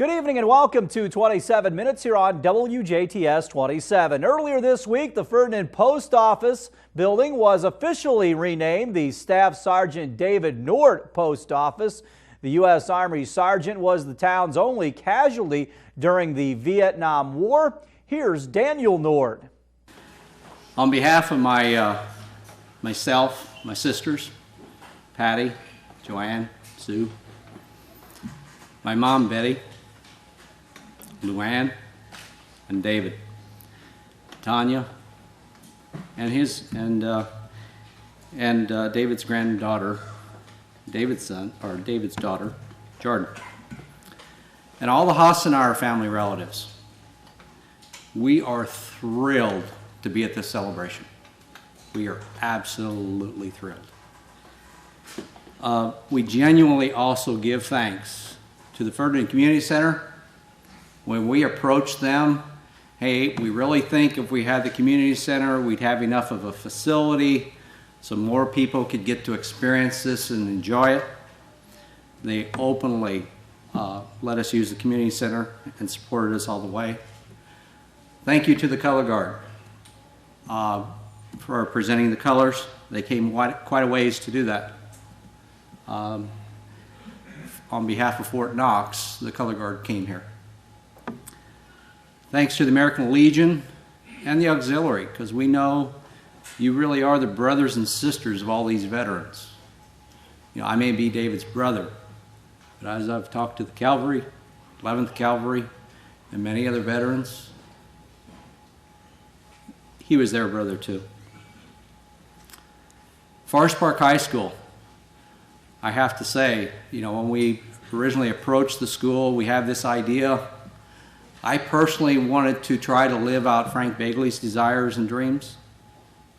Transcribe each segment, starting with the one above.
Good evening and welcome to 27 Minutes here on WJTS 27. Earlier this week, the Ferdinand Post Office building was officially renamed the Staff Sergeant David Nord Post Office. The U.S. Army Sergeant was the town's only casualty during the Vietnam War. Here's Daniel Nord. On behalf of myself, my sisters, Patty, Joanne, Sue, my mom, Betty, Luann, and David, Tanya, and David's granddaughter, David's daughter, Jordan, and all the Hassanar family relatives. We are thrilled to be at this celebration. We are absolutely thrilled. We genuinely also give thanks to the Ferdinand Community Center. When we approached them, hey, we really think if we had the community center, we'd have enough of a facility so more people could get to experience this and enjoy it. They openly let us use the community center and supported us all the way. Thank you to the Color Guard for presenting the colors. They came quite a ways to do that. On behalf of Fort Knox, the Color Guard came here. Thanks to the American Legion and the Auxiliary, because we know you really are the brothers and sisters of all these veterans. You know, I may be David's brother, but as I've talked to the Cavalry, 11th Cavalry, and many other veterans, he was their brother too. Forest Park High School, I have to say, you know, when we originally approached the school, we had this idea. I personally wanted to try to live out Frank Bagley's desires and dreams.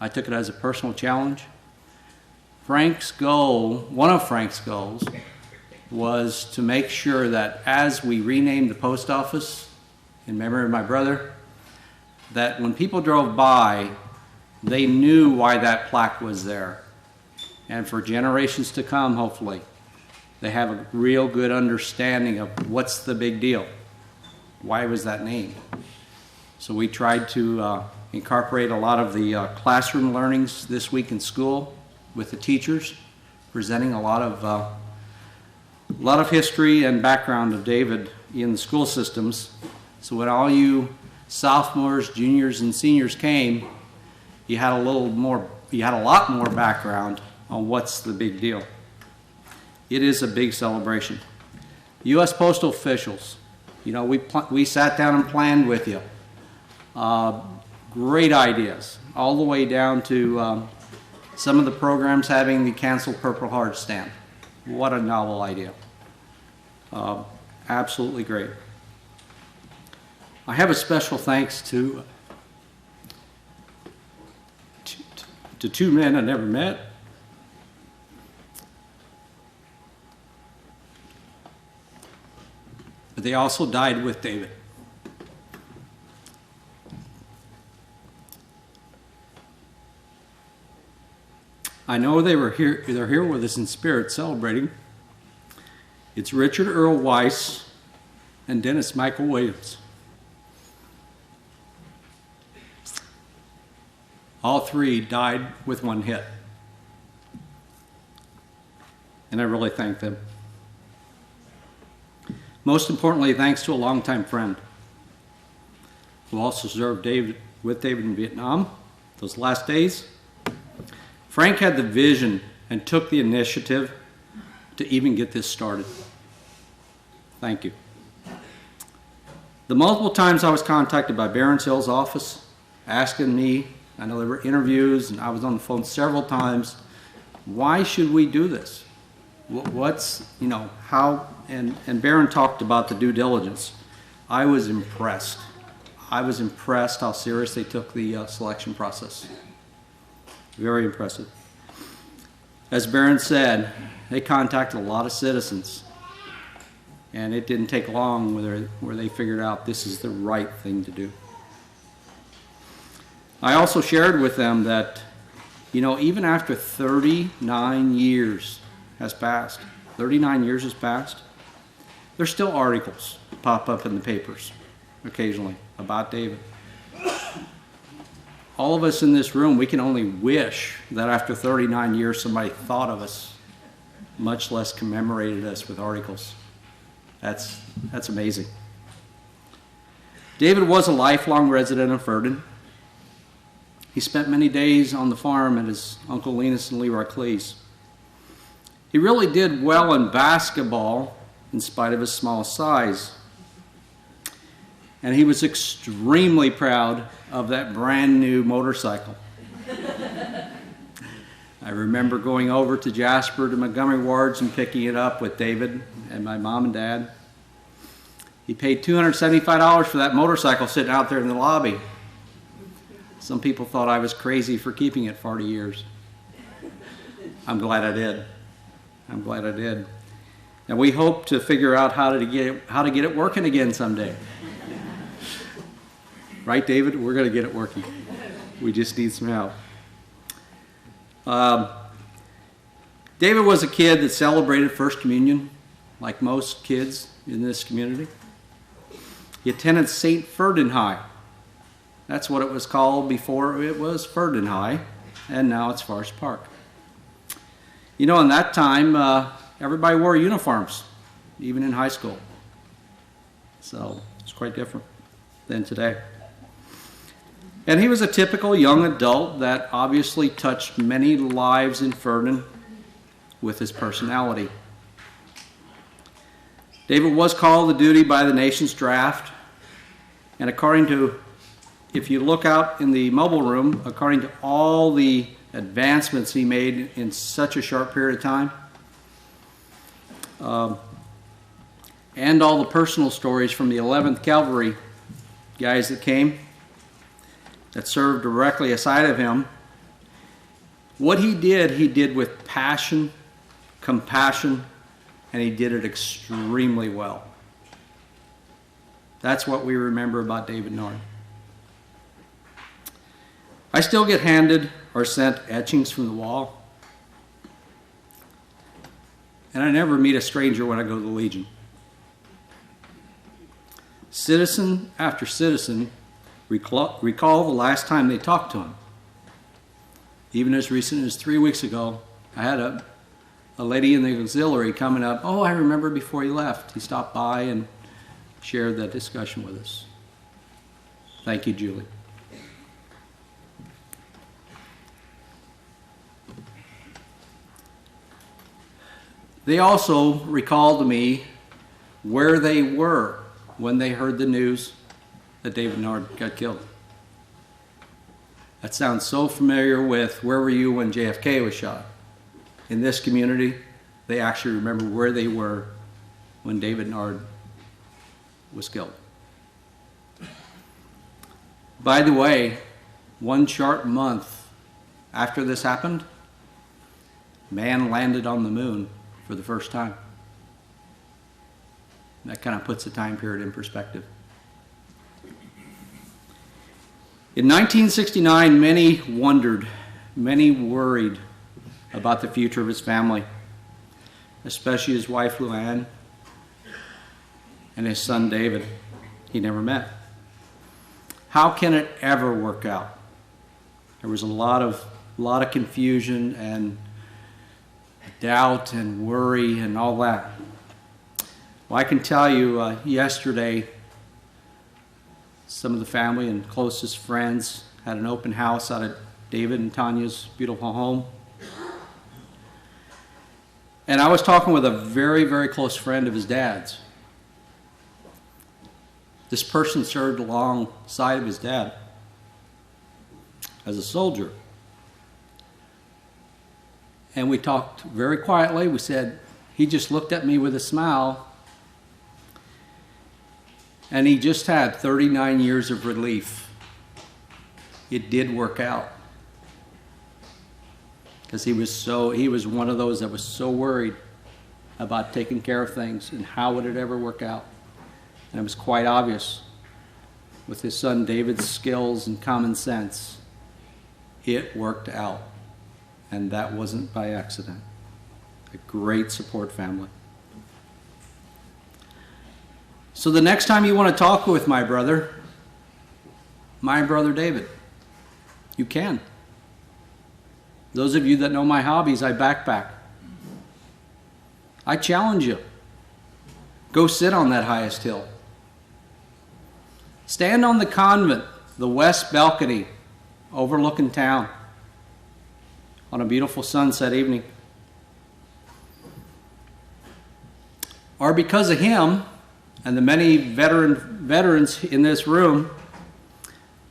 I took it as a personal challenge. Frank's goal, one of Frank's goals, was to make sure that as we renamed the post office in memory of my brother, that when people drove by, they knew why that plaque was there. And for generations to come, hopefully, they have a real good understanding of what's the big deal. Why was that named? So we tried to incorporate a lot of the classroom learnings this week in school with the teachers, presenting a lot of history and background of David in the school systems. So when all you sophomores, juniors, and seniors came, you had a lot more background on what's the big deal. It is a big celebration. U.S. postal officials, you know, we sat down and planned with you. Great ideas, all the way down to some of the programs having the canceled Purple Heart stamp. What a novel idea. Absolutely great. I have a special thanks to two men I never met. But they also died with David. I know they're here with us in spirit celebrating. It's Richard Earl Weiss and Dennis Michael Williams. All three died with one hit. And I really thank them. Most importantly, thanks to a longtime friend who also served with David in Vietnam those last days. Frank had the vision and took the initiative to even get this started. Thank you. The multiple times I was contacted by Barron's Hill's office asking me, I know there were interviews and I was on the phone several times, why should we do this? What's, you know, how, and Barron talked about the due diligence. I was impressed. I was impressed how serious they took the selection process. Very impressive. As Barron said, they contacted a lot of citizens, and it didn't take long where they figured out this is the right thing to do. I also shared with them that, you know, even after 39 years has passed, there's still articles pop up in the papers occasionally about David. All of us in this room, we can only wish that after 39 years somebody thought of us, much less commemorated us with articles. That's amazing. David was a lifelong resident of Ferdinand. He spent many days on the farm at his Uncle Linus and Leroy Cleese. He really did well in basketball in spite of his small size. And he was extremely proud of that brand new motorcycle. I remember going over to Jasper to Montgomery Wards and picking it up with David and my mom and dad. He paid $275 for that motorcycle sitting out there in the lobby. Some people thought I was crazy for keeping it 40 years. I'm glad I did. I'm glad I did. And we hope to figure out how to get it working again someday. Right, David? We're going to get it working. We just need some help. David was a kid that celebrated First Communion, like most kids in this community. He attended St. Ferdinand High. That's what it was called before it was Ferdinand High, and now it's Forest Park. You know, in that time, everybody wore uniforms, even in high school. So it's quite different than today. And he was a typical young adult that obviously touched many lives in Ferdinand with his personality. David was called to duty by the nation's draft, and according to, if you look out in the mobile room, according to all the advancements he made in such a short period of time, and all the personal stories from the 11th Cavalry guys that came, that served directly aside of him, what he did with passion, compassion, and he did it extremely well. That's what we remember about David Nord. I still get handed or sent etchings from the wall, and I never meet a stranger when I go to the Legion. Citizen after citizen recall the last time they talked to him. Even as recent as 3 weeks ago, I had a lady in the auxiliary coming up, "Oh, I remember before he left. He stopped by and shared that discussion with us." Thank you, Julie. They also recalled to me where they were when they heard the news that David Nord got killed. That sounds so familiar with where were you when JFK was shot. In this community, they actually remember where they were when David Nord was killed. By the way, 1 short month after this happened, man landed on the moon for the first time. That kind of puts the time period in perspective. In 1969, many wondered, many worried about the future of his family, especially his wife Luann and his son David, he never met. How can it ever work out? There was a lot of confusion and doubt and worry and all that. Well, I can tell you, yesterday, some of the family and closest friends had an open house out at David and Tanya's beautiful home. And I was talking with a very, very close friend of his dad's. This person served alongside of his dad as a soldier. And we talked very quietly. We said, he just looked at me with a smile. And he just had 39 years of relief. It did work out. Because he was one of those that was so worried about taking care of things and how would it ever work out. And it was quite obvious with his son David's skills and common sense, it worked out. And that wasn't by accident. A great support family. So the next time you want to talk with my brother David, you can. Those of you that know my hobbies, I backpack. I challenge you. Go sit on that highest hill. Stand on the convent, the west balcony, overlooking town on a beautiful sunset evening. Or because of him and the many veterans in this room,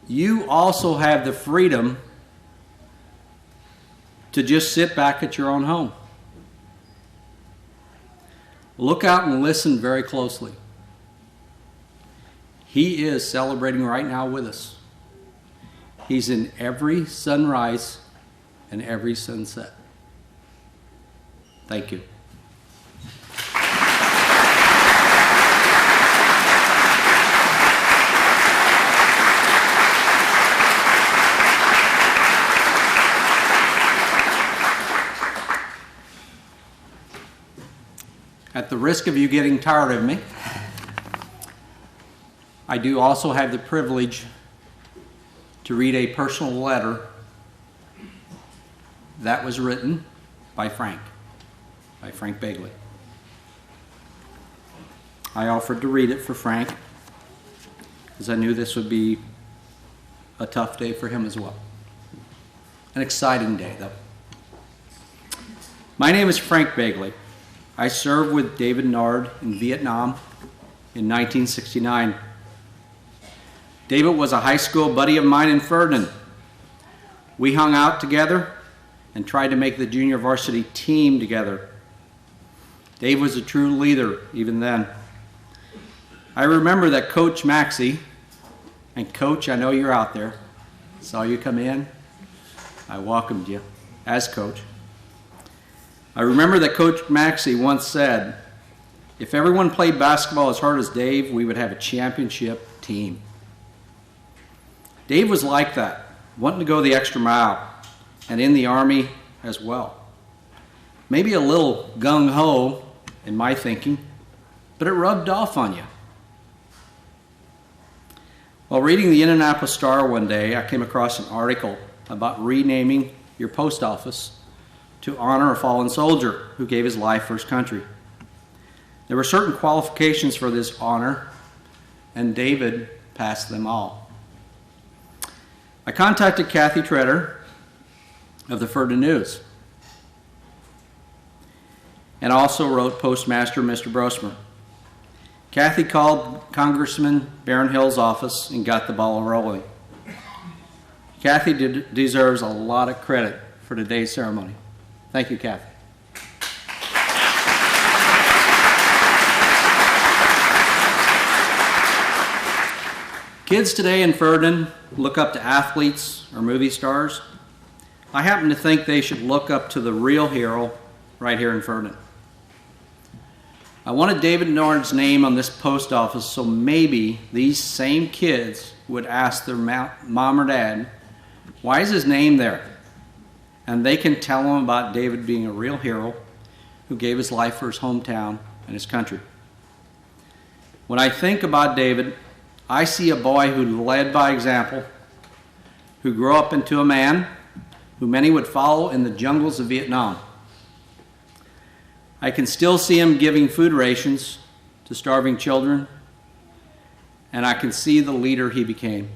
you also have the freedom to just sit back at your own home. Look out and listen very closely. He is celebrating right now with us. He's in every sunrise and every sunset. Thank you. At the risk of you getting tired of me, I do also have the privilege to read a personal letter that was written by Frank Bagley. I offered to read it for Frank because I knew this would be a tough day for him as well. An exciting day, though. My name is Frank Bagley. I served with David Nard in Vietnam in 1969. David was a high school buddy of mine in Ferdinand. We hung out together and tried to make the junior varsity team together. Dave was a true leader even then. I remember that Coach Maxey, and Coach, I know you're out there, saw you come in. I welcomed you as coach. I remember that Coach Maxey once said, if everyone played basketball as hard as Dave, we would have a championship team. Dave was like that, wanting to go the extra mile, and in the Army as well. Maybe a little gung-ho in my thinking, but it rubbed off on you. While reading the Indianapolis Star one day, I came across an article about renaming your post office to honor a fallen soldier who gave his life for his country. There were certain qualifications for this honor, and David passed them all. I contacted Kathy Treader of the Ferdinand News and also wrote Postmaster Mr. Brosmer. Kathy called Congressman Barronhill's office and got the ball rolling. Kathy deserves a lot of credit for today's ceremony. Thank you, Kathy. Kids today in Ferdinand look up to athletes or movie stars. I happen to think they should look up to the real hero right here in Ferdinand. I wanted David Nard's name on this post office so maybe these same kids would ask their mom or dad, why is his name there? And they can tell them about David being a real hero who gave his life for his hometown and his country. When I think about David, I see a boy who led by example, who grew up into a man who many would follow in the jungles of Vietnam. I can still see him giving food rations to starving children, and I can see the leader he became.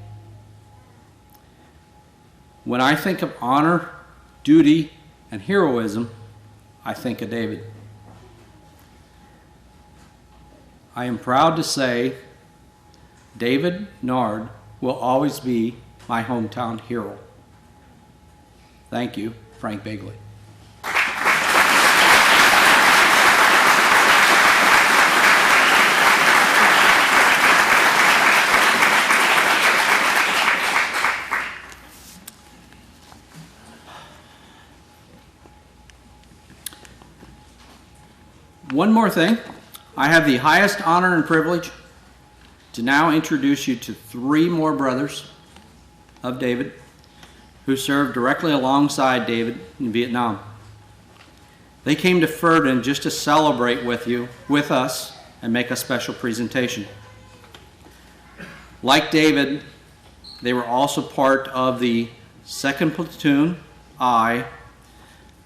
When I think of honor, duty, and heroism, I think of David. I am proud to say David Nard will always be my hometown hero. Thank you, Frank Bagley. One more thing. I have the highest honor and privilege to now introduce you to 3 more brothers of David who served directly alongside David in Vietnam. They came to Ferdinand just to celebrate with us and make a special presentation. Like David, they were also part of the 2nd Platoon I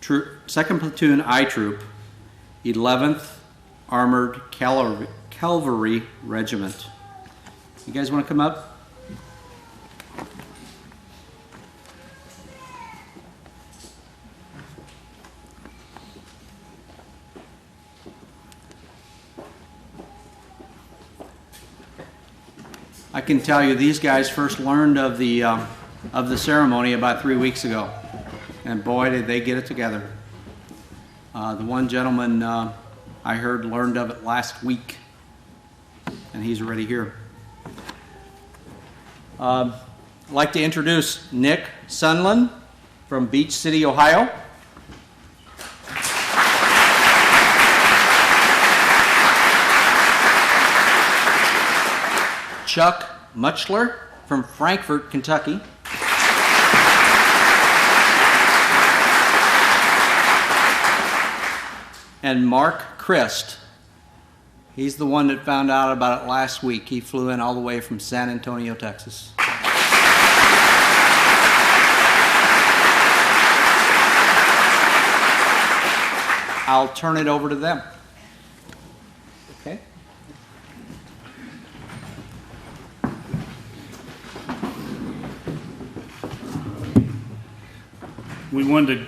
Troop, 11th Armored Cavalry Regiment. You guys want to come up? I can tell you, these guys first learned of the ceremony about 3 weeks ago, and boy, did they get it together. The one gentleman I heard learned of it last week, and he's already here. I'd like to introduce Nick Sunland from Beach City, Ohio. Chuck Muchler from Frankfort, Kentucky. And Mark Christ. He's the one that found out about it last week. He flew in all the way from San Antonio, Texas. I'll turn it over to them. Okay. We wanted to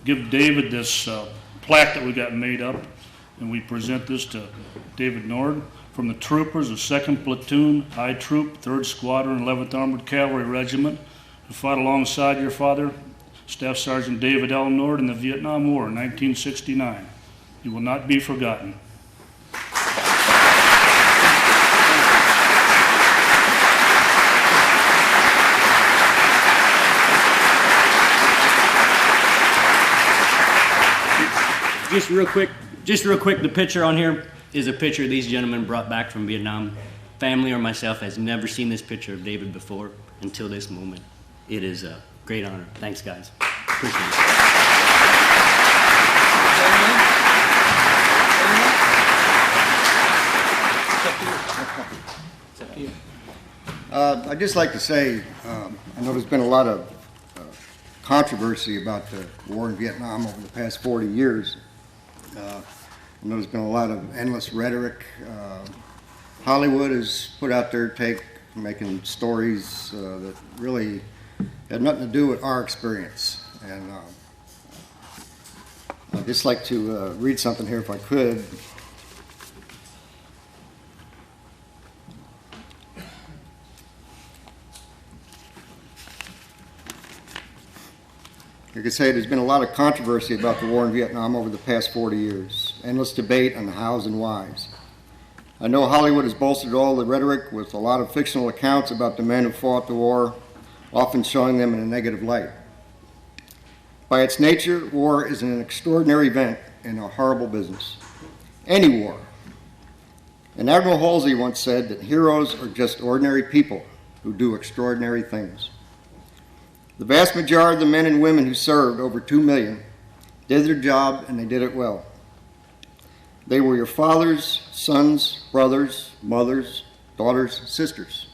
give David this plaque that we got made up, and we present this to David Nord from the troopers of 2nd Platoon, I Troop, 3rd Squadron, 11th Armored Cavalry Regiment, who fought alongside your father, Staff Sergeant David L. Nord, in the Vietnam War in 1969. He will not be forgotten. Just real quick, the picture on here is a picture these gentlemen brought back from Vietnam. Family or myself has never seen this picture of David before until this moment. It is a great honor. Thanks, guys. Appreciate it. I'd just like to say, I know there's been a lot of controversy about the war in Vietnam over the past 40 years. I know there's been a lot of endless rhetoric. Hollywood has put out their take, making stories that really had nothing to do with our experience. And I'd just like to read something here if I could. You could say there's been a lot of controversy about the war in Vietnam over the past 40 years. Endless debate on the hows and whys. I know Hollywood has bolstered all the rhetoric with a lot of fictional accounts about the men who fought the war, often showing them in a negative light. By its nature, war is an extraordinary event and a horrible business. Any war. And Admiral Halsey once said that heroes are just ordinary people who do extraordinary things. The vast majority of the men and women who served, over 2 million, did their job and they did it well. They were your fathers, sons, brothers, mothers, daughters, sisters.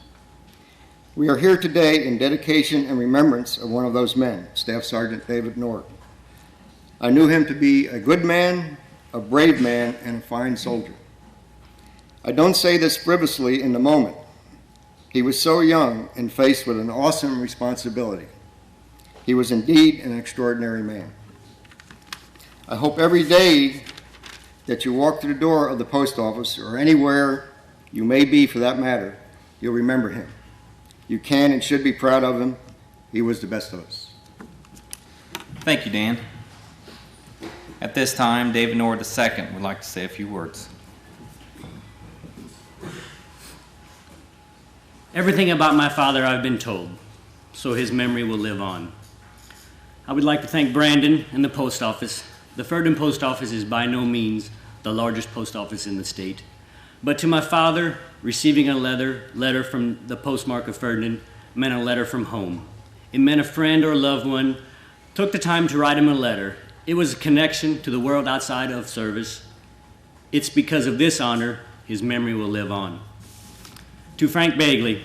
We are here today in dedication and remembrance of one of those men, Staff Sergeant David Nord. I knew him to be a good man, a brave man, and a fine soldier. I don't say this frivolously in the moment. He was so young and faced with an awesome responsibility. He was indeed an extraordinary man. I hope every day that you walk through the door of the post office, or anywhere you may be for that matter, you'll remember him. You can and should be proud of him. He was the best of us. Thank you, Dan. At this time, David Nord II would like to say a few words. Everything about my father I've been told, so his memory will live on. I would like to thank Brandon and the post office. The Ferdinand Post Office is by no means the largest post office in the state. But to my father, receiving a letter from the postmark of Ferdinand meant a letter from home. It meant a friend or a loved one took the time to write him a letter. It was a connection to the world outside of service. It's because of this honor his memory will live on. To Frank Bagley,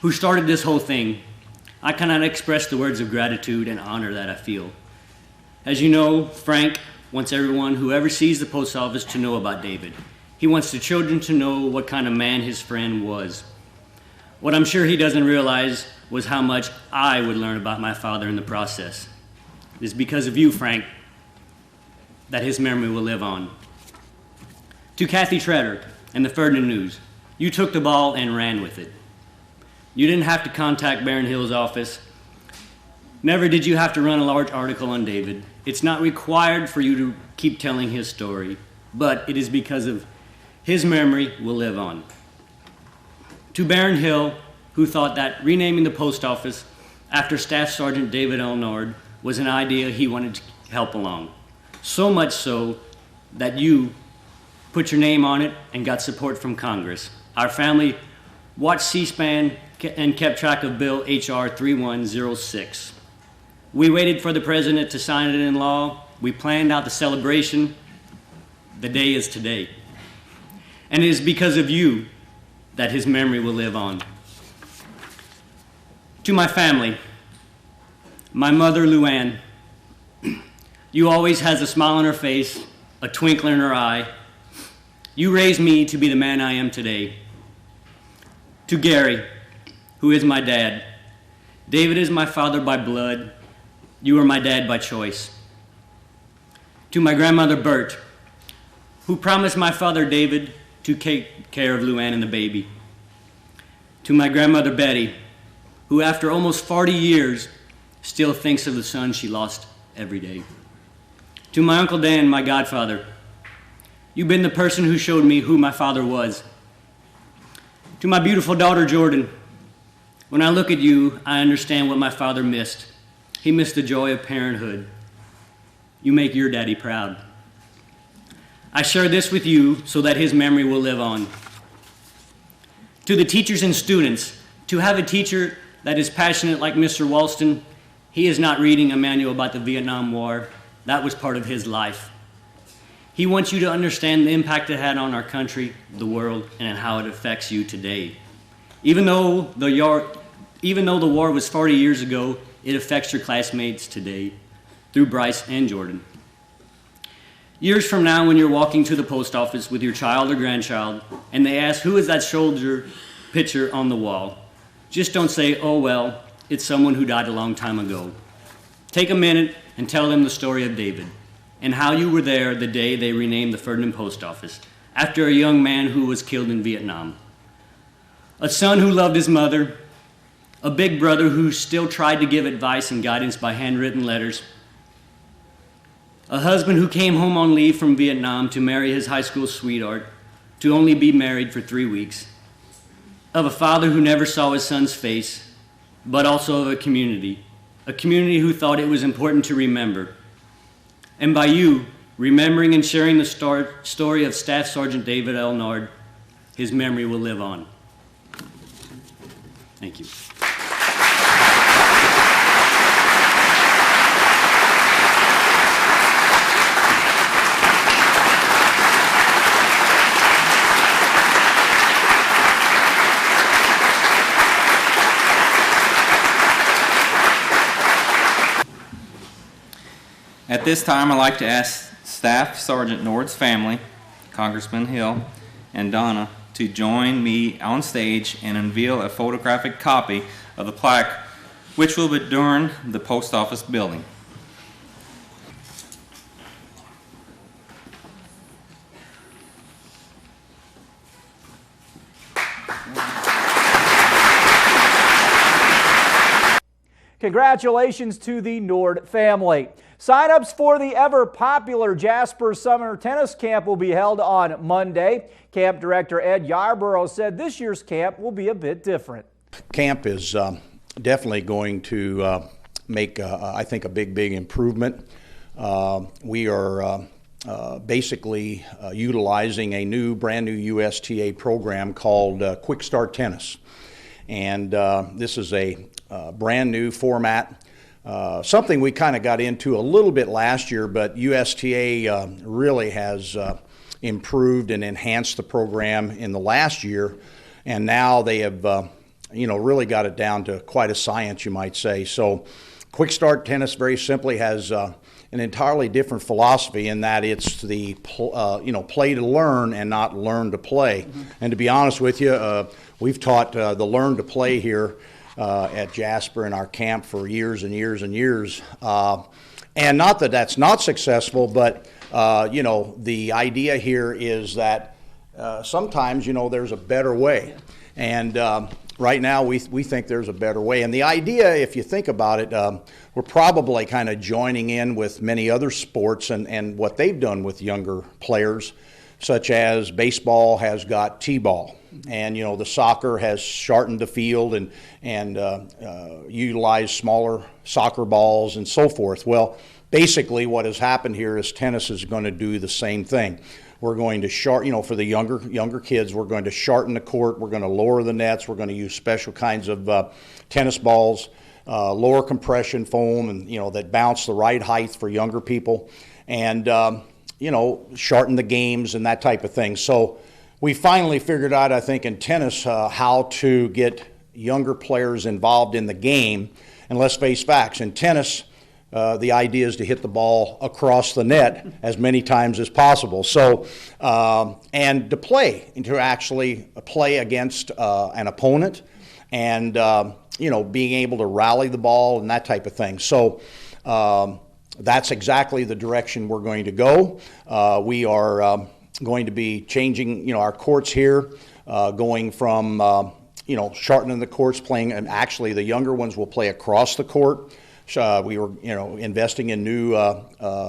who started this whole thing, I cannot express the words of gratitude and honor that I feel. As you know, Frank wants everyone who ever sees the post office to know about David. He wants the children to know what kind of man his friend was. What I'm sure he doesn't realize was how much I would learn about my father in the process. It is because of you, Frank, that his memory will live on. To Kathy Treader and the Ferdinand News, you took the ball and ran with it. You didn't have to contact Baron Hill's office. Never did you have to run a large article on David. It's not required for you to keep telling his story, but it is because of his memory will live on. To Baron Hill, who thought that renaming the post office after Staff Sergeant David L. Nord was an idea he wanted to help along. So much so that you put your name on it and got support from Congress. Our family watched C-SPAN and kept track of Bill H.R. 3106. We waited for the president to sign it in law. We planned out the celebration. The day is today. And it is because of you that his memory will live on. To my family, my mother, Luann, you always has a smile on her face, a twinkle in her eye. You raised me to be the man I am today. To Gary, who is my dad, David is my father by blood. You are my dad by choice. To my grandmother, Bert, who promised my father, David, to take care of Luann and the baby. To my grandmother, Betty, who after almost 40 years still thinks of the son she lost every day. To my Uncle Dan, my godfather, you've been the person who showed me who my father was. To my beautiful daughter, Jordan, when I look at you, I understand what my father missed. He missed the joy of parenthood. You make your daddy proud. I share this with you so that his memory will live on. To the teachers and students, to have a teacher that is passionate like Mr. Walston, he is not reading a manual about the Vietnam War. That was part of his life. He wants you to understand the impact it had on our country, the world, and how it affects you today. Even though the war was 40 years ago, it affects your classmates today through Bryce and Jordan. Years from now, when you're walking to the post office with your child or grandchild, and they ask, who is that soldier picture on the wall? Just don't say, oh, well, it's someone who died a long time ago. Take a minute and tell them the story of David and how you were there the day they renamed the Ferdinand Post Office after a young man who was killed in Vietnam. A son who loved his mother, a big brother who still tried to give advice and guidance by handwritten letters, a husband who came home on leave from Vietnam to marry his high school sweetheart, to only be married for 3 weeks, of a father who never saw his son's face, but also of a community who thought it was important to remember. And by you, remembering and sharing the story of Staff Sergeant David L. Nord, his memory will live on. Thank you. At this time, I'd like to ask Staff Sergeant Nord's family, Congressman Hill and Donna, to join me on stage and unveil a photographic copy of the plaque, which will be during the post office building. Congratulations to the Nord family. Sign-ups for the ever-popular Jasper Summer Tennis Camp will be held on Monday. Camp Director Ed Yarborough said this year's camp will be a bit different. Camp is definitely going to make, I think, a big improvement. We are basically utilizing a brand new USTA program called Quick Start Tennis. And this is a brand new format. Something we kind of got into a little bit last year, but USTA really has improved and enhanced the program in the last year, and now they have really got it down to quite a science, you might say. So Quick Start Tennis very simply has an entirely different philosophy in that it's the play to learn and not learn to play. And to be honest with you, we've taught the learn to play here at Jasper in our camp for years and years and years. And not that that's not successful, but the idea here is that sometimes there's a better way. And right now we think there's a better way. And the idea, if you think about it, we're probably kind of joining in with many other sports and what they've done with younger players, such as baseball has got T-ball. And the soccer has shortened the field and utilized smaller soccer balls and so forth. Well, basically what has happened here is tennis is going to do the same thing. We're going to shorten, for the younger kids, we're going to shorten the court, we're going to lower the nets, we're going to use special kinds of tennis balls, lower compression foam, and that bounce the right height for younger people, and shorten the games and that type of thing. So we finally figured out, I think, in tennis how to get younger players involved in the game. And let's face facts, in tennis, the idea is to hit the ball across the net as many times as possible. So, and to play, and to actually play against an opponent, and being able to rally the ball and that type of thing. So that's exactly the direction we're going to go. We are going to be changing, our courts here, going from, shortening the courts, playing, and actually the younger ones will play across the court. We were, investing in new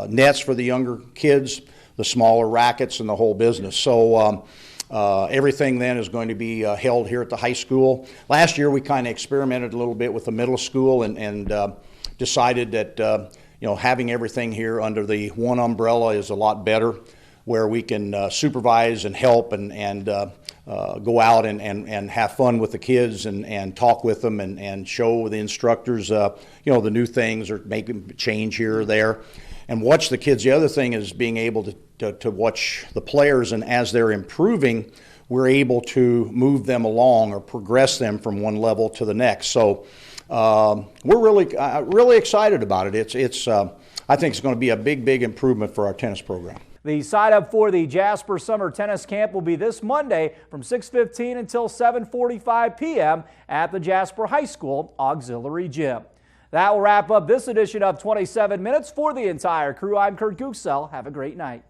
nets for the younger kids, the smaller rackets, and the whole business. So everything then is going to be held here at the high school. Last year we kind of experimented a little bit with the middle school and decided that having everything here under the one umbrella is a lot better, where we can supervise and help and go out and have fun with the kids and talk with them and show the instructors the new things or make them change here or there and watch the kids. The other thing is being able to watch the players, and as they're improving, we're able to move them along or progress them from one level to the next. So we're really excited about it. It's I think it's going to be a big improvement for our tennis program. The sign-up for the Jasper Summer Tennis Camp will be this Monday from 6:15 until 7:45 p.m. at the Jasper High School Auxiliary Gym. That will wrap up this edition of 27 Minutes. For the entire crew, I'm Kurt Gutgsell. Have a great night.